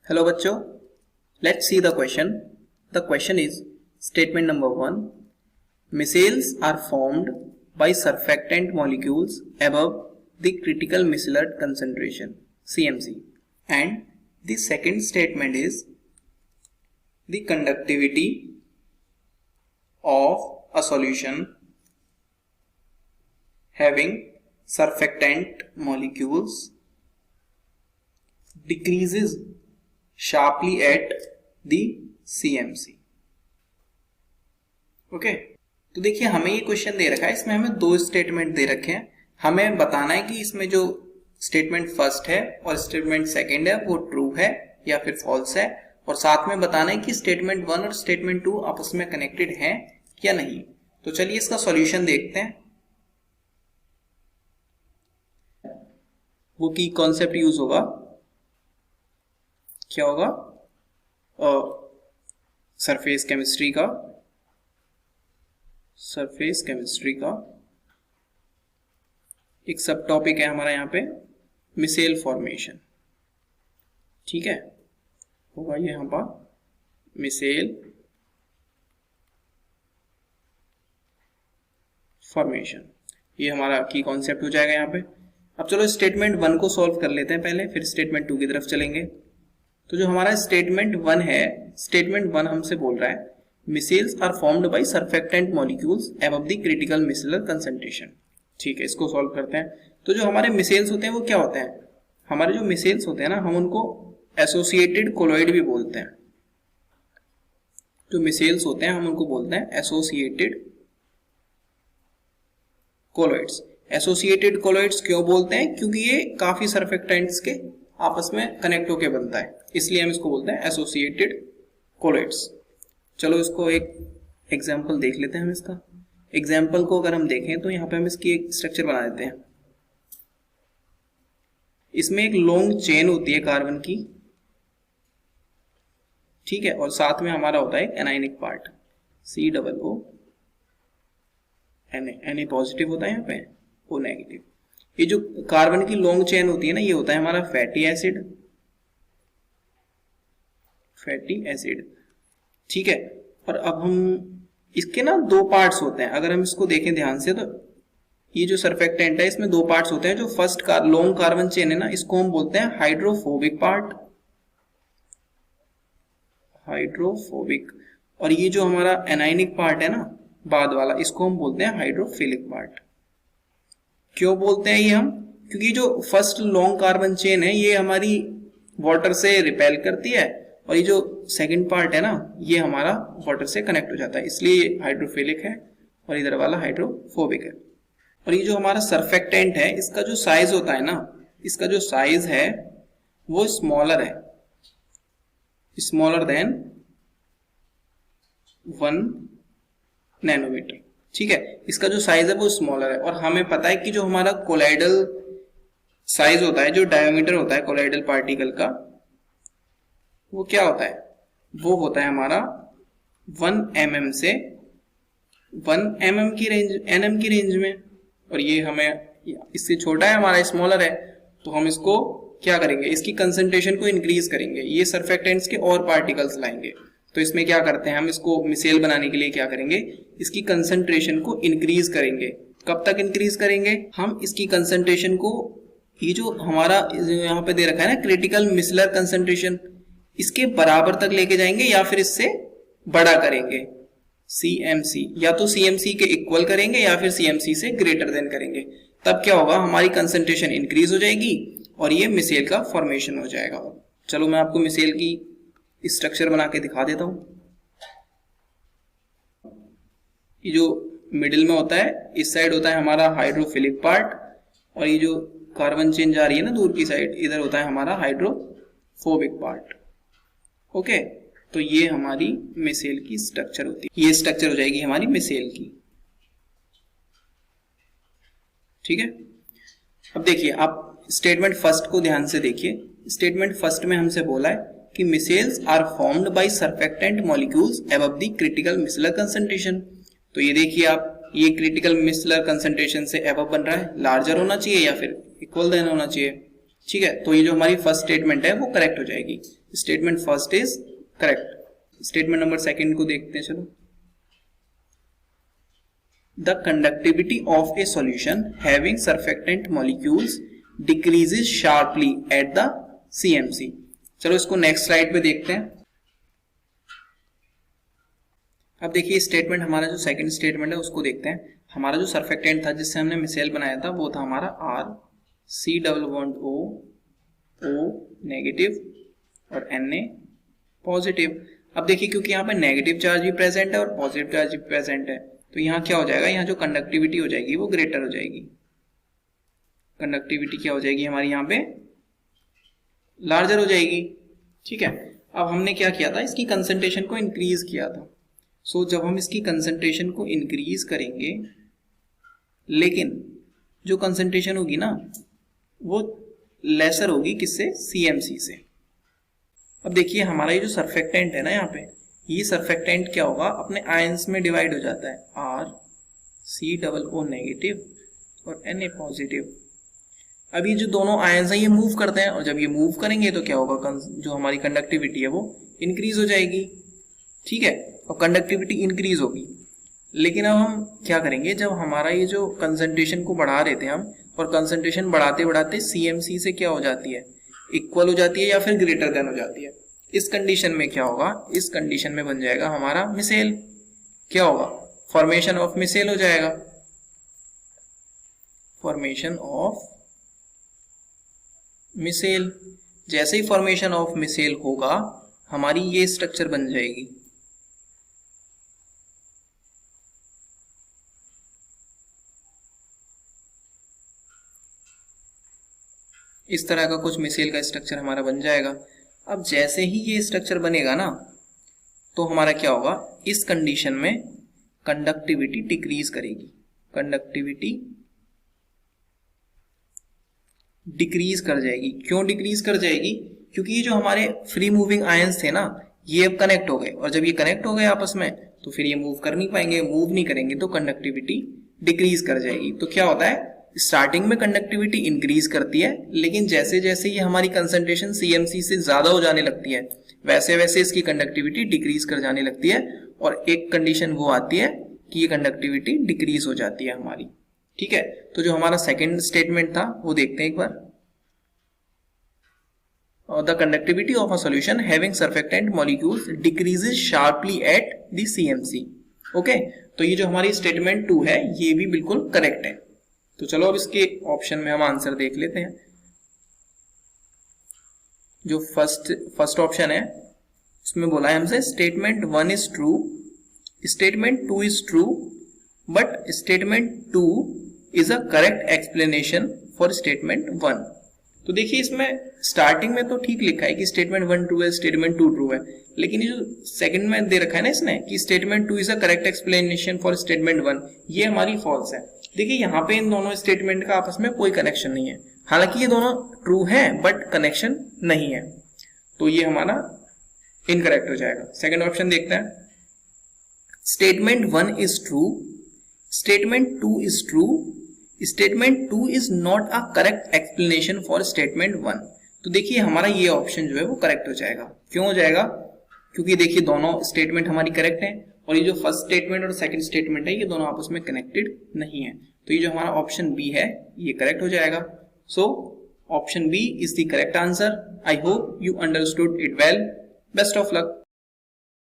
Hello बच्चों, let's see the question. The question is statement number 1. Micelles are formed by surfactant molecules above the critical micellar concentration CMC. And the second statement is the conductivity of a solution having surfactant molecules decreases sharply at the CMC. Okay, तो देखिए हमें ये question दे रखा है, इसमें हमें दो statement दे रखे हैं. हमें बताना है कि इसमें जो स्टेटमेंट फर्स्ट है और स्टेटमेंट सेकंड है वो ट्रू है या फिर फॉल्स है, और साथ में बताना है कि स्टेटमेंट 1 और स्टेटमेंट 2 आपस में कनेक्टेड हैं या नहीं. तो चलिए इसका सॉल्यूशन देखते हैं. वो की कॉन्सेप्ट यूज होगा, क्या होगा, सरफेस केमिस्ट्री का एक सब टॉपिक है हमारा यहाँ पे मिसेल फॉर्मेशन. ठीक है, होगा ये यहाँ पर मिसेल फॉर्मेशन, ये हमारा की कॉन्सेप्ट हो जाएगा यहाँ पे. अब चलो स्टेटमेंट 1 को सॉल्व कर लेते हैं पहले, फिर स्टेटमेंट 2 की तरफ चलेंगे. तो जो हमारा स्टेटमेंट 1 है, स्टेटमेंट 1 हमसे बोल रहा है micelles are formed by surfactant molecules above the critical micellar concentration. ठीक है, इसको सॉल्व करते हैं. तो जो हमारे मिसेल्स होते हैं वो क्या होते हैं, हमारे जो मिसेल्स होते हैं ना, हम उनको एसोसिएटेड कोलॉइड भी बोलते हैं. जो मिसेल्स होते हैं हम उनको बोलते हैं एसोसिएटेड कोलॉइड्स. एसोसिएटेड कोलॉइड्स क्यों बोलते हैं, क्योंकि ये काफी सरफेक्टेंट्स के आपस में कनेक्ट होके बनता है, इसलिए हम इसको बोलते हैं एसोसिएटेड कोलॉइड्स. चलो इसको एक एग्जांपल देख लेते हैं. हम इसका एग्जांपल को अगर हम देखें तो यहाँ पे हम इसकी एक स्ट्रक्चर बना देते हैं. इसमें एक लॉन्ग चेन होती है कार्बन की, ठीक है, और साथ में हमारा होता है anionic part COO Na positive होता है, यहाँ पे O नेगेटिव. ये जो कार्बन की लॉन्ग चेन होती है ना, ये होता है हमारा फैटी एसिड. ठीक है, और अब हम इसके ना दो पार्ट्स होते हैं. अगर हम इसको देखें ध्यान से तो ये जो सरफेक्टेंट है इसमें दो पार्ट्स होते हैं. जो फर्स्ट लॉन्ग कार्बन चेन है ना, इसको हम बोलते हैं हाइड्रोफोबिक पार्ट, और ये जो हमारा एनायनिक पार्ट है ना बाद वाला, इसको हम बोलते हैं हाइड्रोफिलिक पार्ट. क्यों बोलते हैं ये हम, क्योंकि जो फर्स्ट लॉन्ग कार्बन चेन है ये हमारी वाटर से रिपेल करती है, और ये जो सेकंड पार्ट है ना ये हमारा वाटर से कनेक्ट हो जाता है, इसलिए हाइड्रोफिलिक है, और इधर वाला हाइड्रोफोबिक है. और ये जो हमारा सरफेक्टेंट है इसका जो साइज होता है ना, इसका जो साइज है वो स्मॉलर देन 1 नैनोमीटर. ठीक है, इसका जो साइज है वो स्मॉलर है. और हमें पता है कि जो हमारा कोलाइडल साइज होता है, जो डायमीटर होता है कोलाइडल पार्टिकल का, वो क्या होता है, वो होता है हमारा 1 mm से 1 mm की रेंज, nm की रेंज में. और ये हमें इससे छोटा है, हमारा स्मॉलर है, तो हम इसको क्या करेंगे, इसकी कंसंट्रेशन को इंक्रीज करेंगे. ये सरफेक्टेंट्स के और पार्टिकल्स लाएंगे. तो इसमें क्या करते हैं, हम इसको मिसेल बनाने के लिए क्या करेंगे, इसकी कंसंट्रेशन को इंक्रीज करेंगे. कब तक इंक्रीज करेंगे, हम इसकी कंसंट्रेशन को, ये जो हमारा यहाँ पे दे रखा है ना क्रिटिकल मिसेलर कंसंट्रेशन, इसके बराबर तक लेके जाएंगे या फिर इससे बड़ा करेंगे. CMC, या तो CMC के इक्वल करेंगे या फिर CMC से ग्रेटर देन करेंगे. तब क्या होगा, हमारी कंसंट्रेशन इंक्रीज हो जाएगी और ये मिसेल का फॉर्मेशन हो जाएगा. चलो मैं आपको मिसेल की स्ट्रक्चर बना के दिखा देता हूं. ये जो मिडिल में होता है, इस साइड होता है हमारा हाइड्रोफिलिक पार्ट, और ये जो कार्बन चेन जा रही है ना दूर की साइड, इधर होता है हमारा हाइड्रोफोबिक पार्ट. ओके, तो ये हमारी मिसेल की स्ट्रक्चर होती है. ये स्ट्रक्चर हो जाएगी हमारी मिसेल की. ठीक है, अब देखिए आप स्टेटमेंट फर्स्ट को ध्यान से देखिए. स्टेटमेंट फर्स्ट में हमसे बोला है कि micelles are formed by surfactant molecules above the critical micellar concentration. तो ये देखिए आप, ये क्रिटिकल मिसेलर कंसंट्रेशन से अबव बन रहा है, लार्जर होना चाहिए या फिर इक्वल देन होना चाहिए. ठीक है, तो ये जो हमारी फर्स्ट स्टेटमेंट है वो करेक्ट हो जाएगी. Statement first is correct. Statement number second को देखते हैं, चलो। The conductivity of A solution having surfactant molecules decreases sharply at the CMC। चलो इसको नेक्स्ट स्लाइड पे देखते हैं। अब देखिए स्टेटमेंट हमारा जो सेकंड स्टेटमेंट है उसको देखते हैं। हमारा जो सरफेक्टेंट था जिससे हमने मिसाइल बनाया था वो था हमारा R, C double bond O negative और Na पॉजिटिव। अब देखिए क्योंकि यहाँ पे नेगेटिव चार्ज भी प्रेजेंट है और पॉजिटिव चार्ज भी प्रेजेंट है, तो यहाँ क्या हो जाएगा, यहाँ जो कंडक्टिविटी हो जाएगी वो ग्रेटर हो जाएगी। कंडक्टिविटी क्या हो जाएगी हमारी यहाँ पे, लार्जर हो जाएगी। ठीक है, अब हमने क्या किया था, इसकी कंसंट्रेशन को इंक्रीज किया था। सो जब हम इसकी कंसंट्रेशन को इंक्रीज करेंगे, लेकिन जो कंसंट्रेशन होगी ना वो लेसर होगी किससे, CMC से। अब देखिए हमारा ये जो सरफेक्टेंट है ना, यहाँ पे ये सरफेक्टेंट क्या होगा, अपने आयंस में डिवाइड हो जाता है, R, C double O negative और Na पॉजिटिव। अब ये जो दोनों आयंस हैं ये मूव करते हैं, और जब ये मूव करेंगे तो क्या होगा, जो हमारी कंडक्टिविटी है वो इंक्रीज हो जाएगी। ठीक है, और कंडक्टिविटी इंक्रीज होगी। लेकिन अब हम क्या करेंगे, जब हमारा ये जो कंसंट्रेशन को बढ़ा रहे थे हम, और कंसंट्रेशन बढ़ाते बढ़ाते CMC से क्या हो जाती है, इक्वल हो जाती है या फिर ग्रेटर देन हो जाती है। इस कंडीशन में क्या होगा, इस कंडीशन में बन जाएगा हमारा मिसेल। क्या होगा, फॉर्मेशन ऑफ मिसेल हो जाएगा, फॉर्मेशन ऑफ मिसेल। जैसे ही फॉर्मेशन ऑफ मिसेल होगा हमारी ये स्ट्रक्चर बन जाएगी। इस तरह का कुछ मिसेल का स्ट्रक्चर हमारा बन जाएगा। अब जैसे ही ये स्ट्रक्चर बनेगा ना, तो हमारा क्या होगा, इस कंडीशन में कंडक्टिविटी डिक्रीज करेगी, कंडक्टिविटी डिक्रीज कर जाएगी। क्यों डिक्रीज कर जाएगी, क्योंकि ये जो हमारे फ्री मूविंग आयंस थे ना, ये अब कनेक्ट हो गए, और जब ये कनेक्ट हो गए आपस में तो फिर ये मूव कर नहीं पाएंगे, मूव नहीं करेंगे तो कंडक्टिविटी डिक्रीज कर जाएगी। तो क्या होता है, स्टार्टिंग में कंडक्टिविटी इंक्रीज करती है, लेकिन जैसे जैसे ये हमारी कंसंट्रेशन CMC से ज्यादा हो जाने लगती है वैसे वैसे इसकी कंडक्टिविटी डिक्रीज कर जाने लगती है, और एक कंडीशन वो आती है कि ये कंडक्टिविटी डिक्रीज हो जाती है हमारी। ठीक है, तो जो हमारा सेकंड स्टेटमेंट था वो देखते हैं एक बार। The conductivity of a solution having surfactant molecules decreases sharply at the CMC। Okay, तो ये जो हमारी स्टेटमेंट 2 है ये भी बिल्कुल करेक्ट है। तो चलो अब इसके ऑप्शन में हम आंसर देख लेते हैं। जो फर्स्ट ऑप्शन है इसमें बोला है हमसे statement 1 is true, statement 2 is true, but statement 2 is a correct explanation for statement 1। तो देखिए इसमें स्टार्टिंग में तो ठीक लिखा है कि स्टेटमेंट 1 ट्रू है, स्टेटमेंट 2 ट्रू है, लेकिन ये जो सेकंड में दे रखा है ना इसने कि statement 2 is a correct explanation for statement 1, ये हमारी फॉल्स है। देखिए यहाँ पे इन दोनों स्टेटमेंट का आपस में कोई कनेक्शन नहीं है, हालांकि ये दोनों ट्रू हैं बट कनेक्शन नहीं है, तो ये हमारा इनकरेक्ट हो जाएगा। सेकंड ऑप्शन देखते हैं। Statement 1 is true, statement 2 is true, statement 2 is not a correct explanation for statement 1। तो देखिए हमारा ये ऑप्शन जो है वो करेक्ट हो जाएगा। क्यों हो जाएगा, क्योंकि देखिए दोनों स्टेटमेंट हमारी करेक्ट है, और ये जो फर्स्ट स्टेटमेंट और सेकंड स्टेटमेंट है ये दोनों आपस में कनेक्टेड नहीं है, तो ये जो हमारा ऑप्शन बी है ये करेक्ट हो जाएगा। So option B is the correct answer. I hope you understood it well. Best of luck.